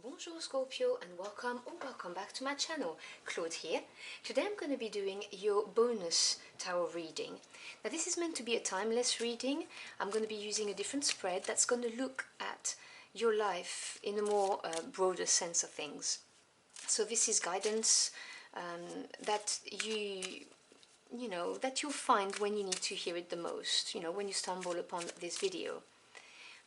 Bonjour Scorpio and welcome back to my channel. Claude here. Today I'm going to be doing your bonus tarot reading. Now this is meant to be a timeless reading. I'm going to be using a different spread that's going to look at your life in a more broader sense of things. So this is guidance that that you'll find when you need to hear it the most, when you stumble upon this video.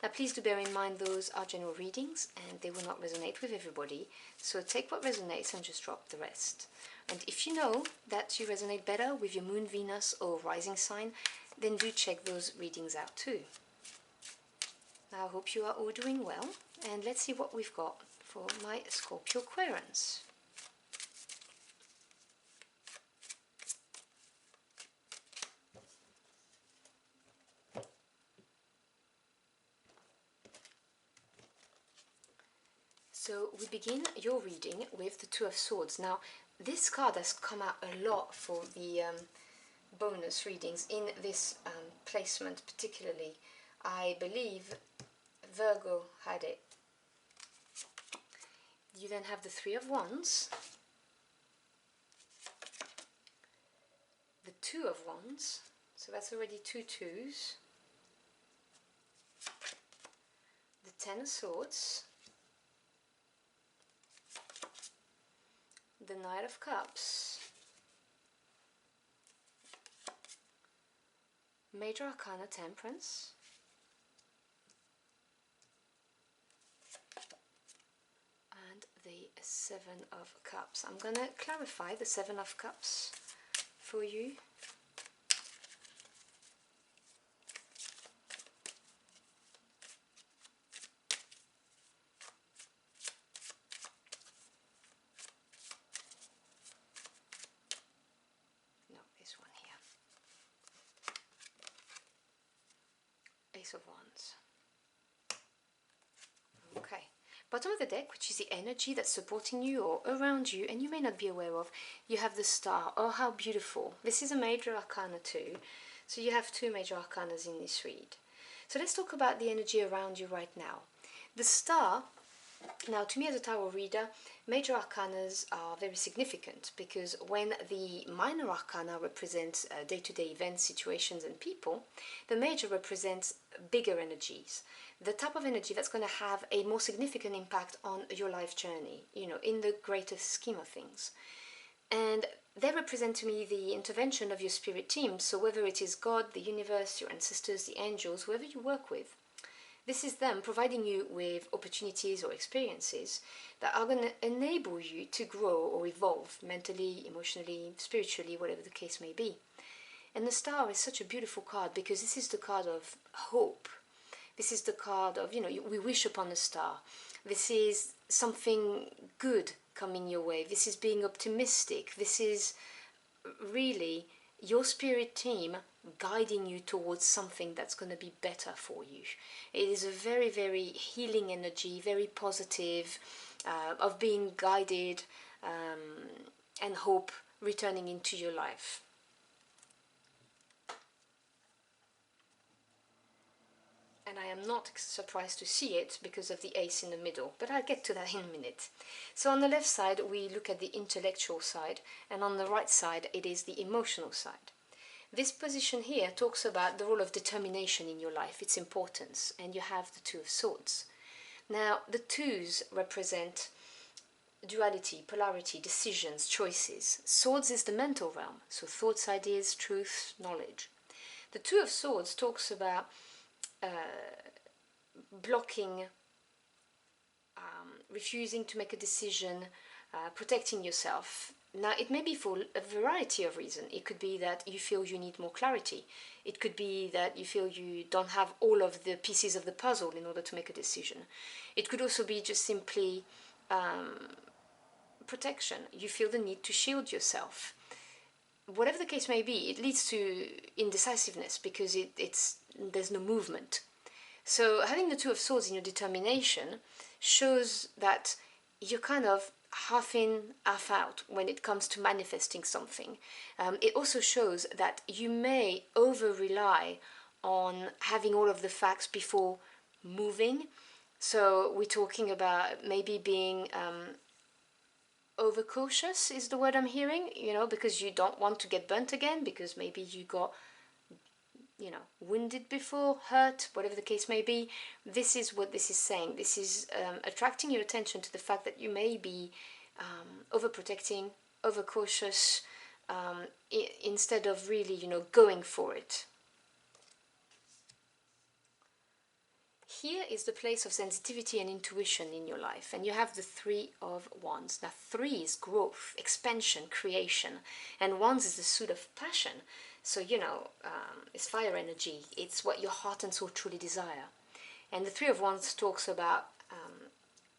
Now please do bear in mind those are general readings and they will not resonate with everybody, so take what resonates and just drop the rest. And if you know that you resonate better with your moon, Venus or rising sign, then do check those readings out too. Now I hope you are all doing well, and let's see what we've got for my Scorpio Aquarians. So we begin your reading with the Two of Swords. Now this card has come out a lot for the bonus readings in this placement particularly. I believe Virgo had it. You then have the Three of Wands, the Two of Wands, so that's already two twos, the Ten of Swords, the Knight of Cups, Major Arcana Temperance, and the Seven of Cups. I'm going to clarify the Seven of Cups for you. Ace of Wands. Okay, bottom of the deck, which is the energy that's supporting you or around you and you may not be aware of, you have the Star. Oh, how beautiful. This is a major arcana too, so you have two major arcanas in this read. So let's talk about the energy around you right now. The Star, now to me as a tarot reader, major arcanas are very significant because when the minor arcana represents day-to-day events, situations and people, the major represents bigger energies, the type of energy that's going to have a more significant impact on your life journey, in the greater scheme of things. And they represent to me the intervention of your spirit team, so whether it is God, the universe, your ancestors, the angels, whoever you work with, this is them providing you with opportunities or experiences that are going to enable you to grow or evolve mentally, emotionally, spiritually, whatever the case may be. And the Star is such a beautiful card because this is the card of hope. This is the card of, we wish upon a star. This is something good coming your way. This is being optimistic. This is really your spirit team guiding you towards something that's going to be better for you. It is a very, very healing energy, very positive, of being guided and hope returning into your life. And I am not surprised to see it because of the ace in the middle, but I'll get to that in a minute. So on the left side we look at the intellectual side, and on the right side it is the emotional side. This position here talks about the role of determination in your life, its importance, and you have the Two of Swords. Now the twos represent duality, polarity, decisions, choices. Swords is the mental realm, so thoughts, ideas, truth, knowledge. The Two of Swords talks about blocking, refusing to make a decision, protecting yourself. Now it may be for a variety of reasons. It could be that you feel you need more clarity. It could be that you feel you don't have all of the pieces of the puzzle in order to make a decision. It could also be just simply protection. You feel the need to shield yourself. Whatever the case may be, it leads to indecisiveness because there's no movement. So having the Two of Swords in your determination shows that you're kind of half in, half out when it comes to manifesting something. It also shows that you may over-rely on having all of the facts before moving, So we're talking about maybe being overcautious is the word I'm hearing, you know, because you don't want to get burnt again, because maybe you got, you know, wounded before, hurt, whatever the case may be. This is what this is saying. This is attracting your attention to the fact that you may be overprotecting, overcautious, instead of really, you know, going for it. Here is the place of sensitivity and intuition in your life, and you have the Three of Wands. Now, three is growth, expansion, creation, and Wands is the suit of passion. So, you know, it's fire energy. It's what your heart and soul truly desire. And the Three of Wands talks about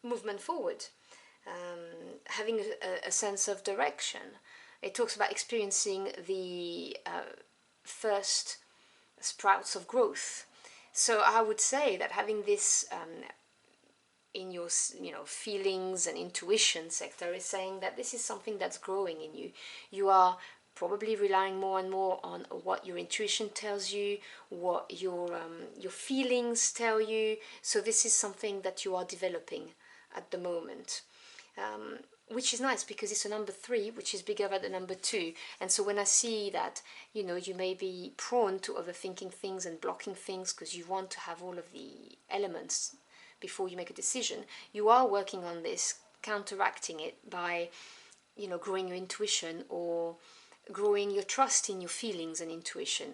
movement forward, having a sense of direction. It talks about experiencing the first sprouts of growth. So I would say that having this in your, you know, feelings and intuition sector is saying that this is something that's growing in you. You are probably relying more and more on what your intuition tells you, what your feelings tell you. So this is something that you are developing at the moment. Which is nice because it's a number 3, which is bigger than the number 2. And so when I see that, you know, you may be prone to overthinking things and blocking things because you want to have all of the elements before you make a decision, you are working on this, counteracting it by, you know, growing your intuition or growing your trust in your feelings and intuition.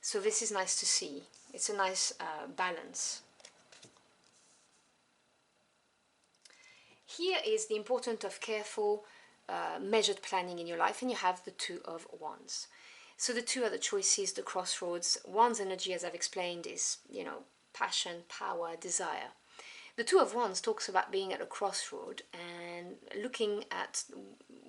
So this is nice to see. It's a nice balance. Here is the importance of careful, measured planning in your life, and you have the Two of Wands. So the two are the choices, the crossroads. Wands energy, as I've explained, is, you know, passion, power, desire. The Two of Wands talks about being at a crossroad and looking at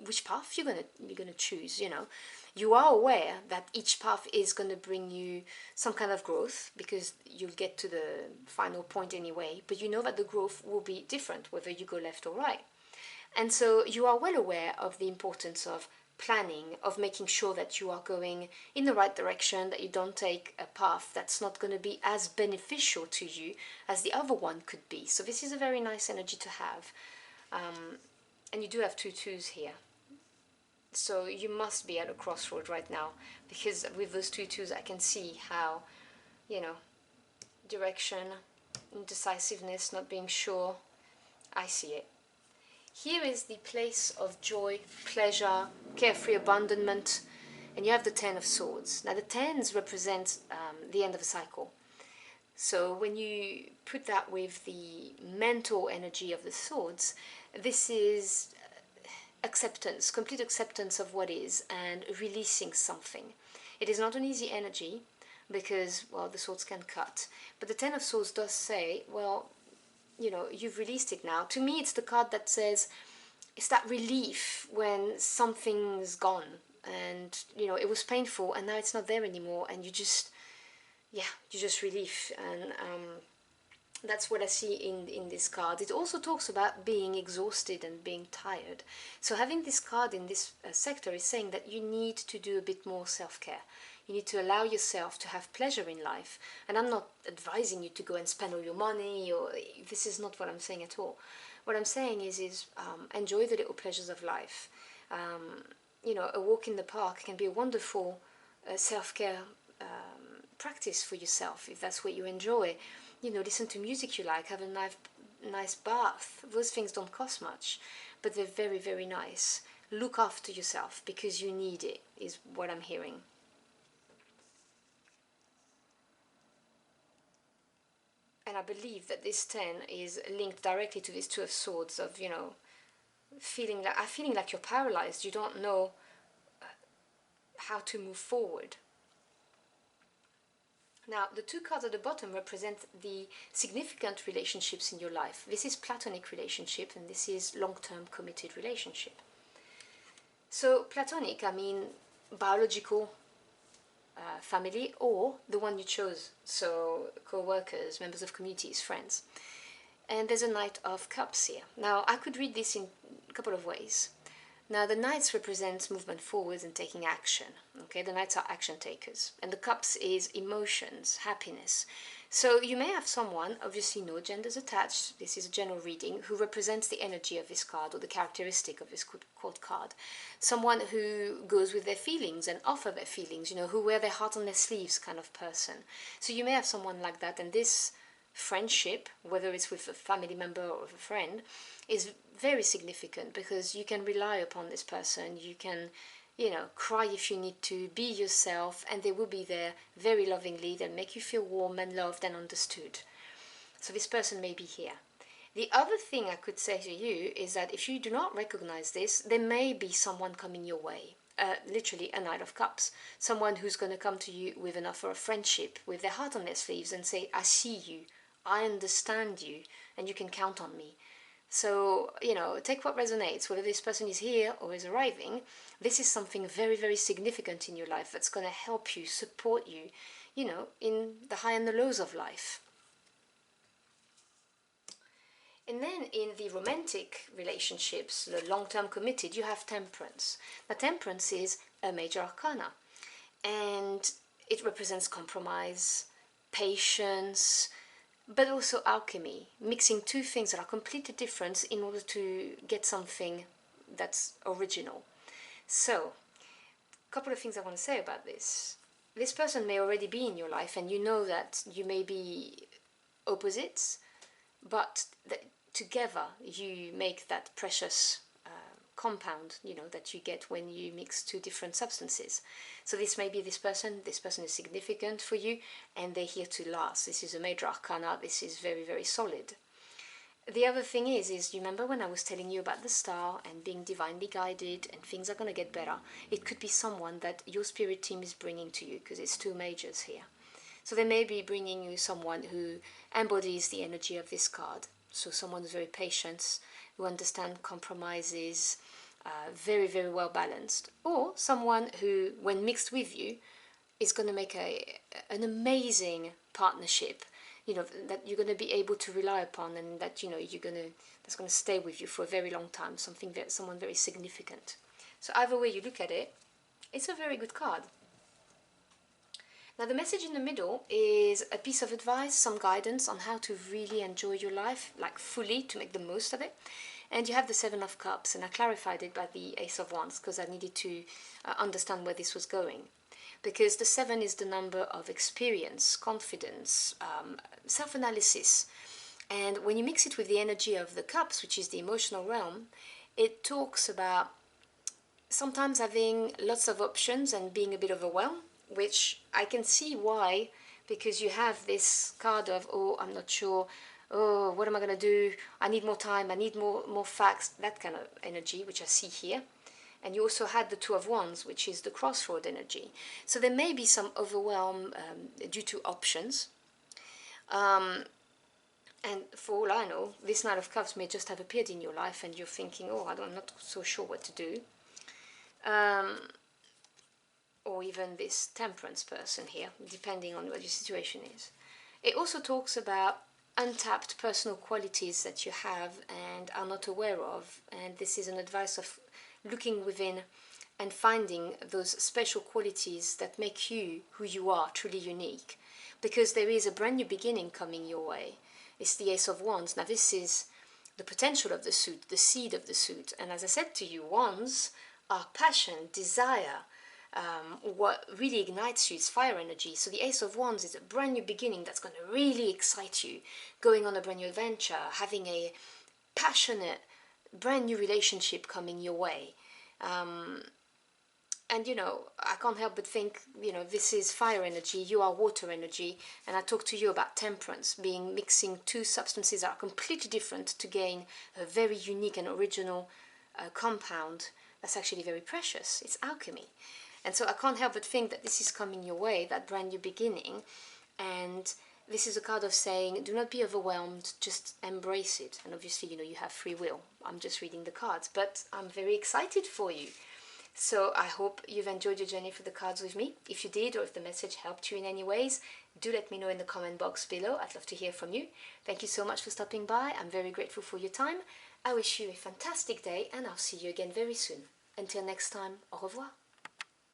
which path you're gonna choose. You know, you are aware that each path is going to bring you some kind of growth because you'll get to the final point anyway, but you know that the growth will be different whether you go left or right. And so you are well aware of the importance of planning, of making sure that you are going in the right direction, that you don't take a path that's not going to be as beneficial to you as the other one could be. So this is a very nice energy to have. And you do have two twos here. So you must be at a crossroad right now, because with those two twos I can see how, you know, direction, indecisiveness, not being sure, I see it. Here is the place of joy, pleasure, carefree abandonment, and you have the Ten of Swords. Now the tens represent the end of a cycle. So when you put that with the mental energy of the swords, this is acceptance, complete acceptance of what is and releasing something. It is not an easy energy because, well, the swords can cut. But the Ten of Swords does say, well, you know, you've released it now. To me, it's the card that says, it's that relief when something's gone and, you know, it was painful and now it's not there anymore, and you just, yeah, you just relief. And that's what I see in this card. It also talks about being exhausted and being tired. So having this card in this sector is saying that you need to do a bit more self-care. You need to allow yourself to have pleasure in life. And I'm not advising you to go and spend all your money, or this is not what I'm saying at all. What I'm saying is enjoy the little pleasures of life. You know, a walk in the park can be a wonderful self-care practice for yourself if that's what you enjoy. You know, listen to music you like, have a nice bath. Those things don't cost much, but they're very, very nice. Look after yourself because you need it, is what I'm hearing. And I believe that this 10 is linked directly to this Two of Swords of, you know, feeling like you're paralyzed. You don't know how to move forward. Now, the two cards at the bottom represent the significant relationships in your life. This is platonic relationship and this is long-term committed relationship. So platonic, I mean biological family, or the one you chose, so co-workers, members of communities, friends. And there's a Knight of Cups here. Now, I could read this in a couple of ways. Now, the Knights represent movement forwards and taking action. Okay, the Knights are action takers. And the Cups is emotions, happiness. So you may have someone, obviously no genders attached, this is a general reading, who represents the energy of this card or the characteristic of this court card. Someone who goes with their feelings and offer their feelings, you know, who wear their heart on their sleeves kind of person. So you may have someone like that, and this friendship, whether it's with a family member or with a friend, is very significant because you can rely upon this person. You can, you know, cry if you need to, be yourself, and they will be there very lovingly. They'll make you feel warm and loved and understood. So this person may be here. The other thing I could say to you is that if you do not recognize this, there may be someone coming your way. Literally a Knight of Cups. Someone who's going to come to you with an offer of friendship, with their heart on their sleeves, and say, I see you, I understand you, and you can count on me. So, you know, take what resonates, whether this person is here or is arriving. This is something very, very significant in your life that's going to help you, support you, you know, in the high and the lows of life. And then in the romantic relationships, the long-term committed, you have Temperance. Now, Temperance is a major arcana, and it represents compromise, patience, but also alchemy, mixing two things that are completely different in order to get something that's original. So, a couple of things I want to say about this. This person may already be in your life, and you know that you may be opposites, but together you make that precious compound, you know, that you get when you mix two different substances. So this may be this person is significant for you, and they're here to last. This is a major arcana, this is very, very solid. The other thing is you remember when I was telling you about the star and being divinely guided and things are going to get better? It could be someone that your spirit team is bringing to you, because it's two majors here. So they may be bringing you someone who embodies the energy of this card. So someone who's very patient, who understands compromises, very, very well balanced. Or someone who, when mixed with you, is going to make an amazing partnership, you know, that you're going to be able to rely upon, and that, you know, that's going to stay with you for a very long time, someone very significant. So either way you look at it, it's a very good card. Now the message in the middle is a piece of advice, some guidance on how to really enjoy your life, like fully, to make the most of it. And you have the Seven of Cups, and I clarified it by the Ace of Wands because I needed to understand where this was going. Because the 7 is the number of experience, confidence, self-analysis. And when you mix it with the energy of the cups, which is the emotional realm, it talks about sometimes having lots of options and being a bit overwhelmed, which I can see why, because you have this card of, oh, I'm not sure, oh, what am I going to do? I need more time, I need more facts, that kind of energy, which I see here. And you also had the Two of Wands, which is the crossroad energy. So there may be some overwhelm due to options. And for all I know, this Knight of Cups may just have appeared in your life and you're thinking, oh, I'm not so sure what to do. Or even this Temperance person here, depending on what your situation is. It also talks about untapped personal qualities that you have and are not aware of. And this is an advice of looking within and finding those special qualities that make you who you are, truly unique. Because there is a brand new beginning coming your way. It's the Ace of Wands. Now this is the potential of the suit, the seed of the suit. And as I said to you, wands are passion, desire. What really ignites you is fire energy. So the Ace of Wands is a brand new beginning that's going to really excite you. Going on a brand new adventure, having a passionate, brand new relationship coming your way. And, you know, I can't help but think, you know, this is fire energy, you are water energy, and I talked to you about temperance, mixing two substances that are completely different to gain a very unique and original compound that's actually very precious. It's alchemy. And so I can't help but think that this is coming your way, that brand new beginning, and this is a card of saying, do not be overwhelmed, just embrace it. And obviously, you know, you have free will. I'm just reading the cards, but I'm very excited for you. So I hope you've enjoyed your journey through the cards with me. If you did, or if the message helped you in any ways, do let me know in the comment box below. I'd love to hear from you. Thank you so much for stopping by. I'm very grateful for your time. I wish you a fantastic day, and I'll see you again very soon. Until next time, au revoir.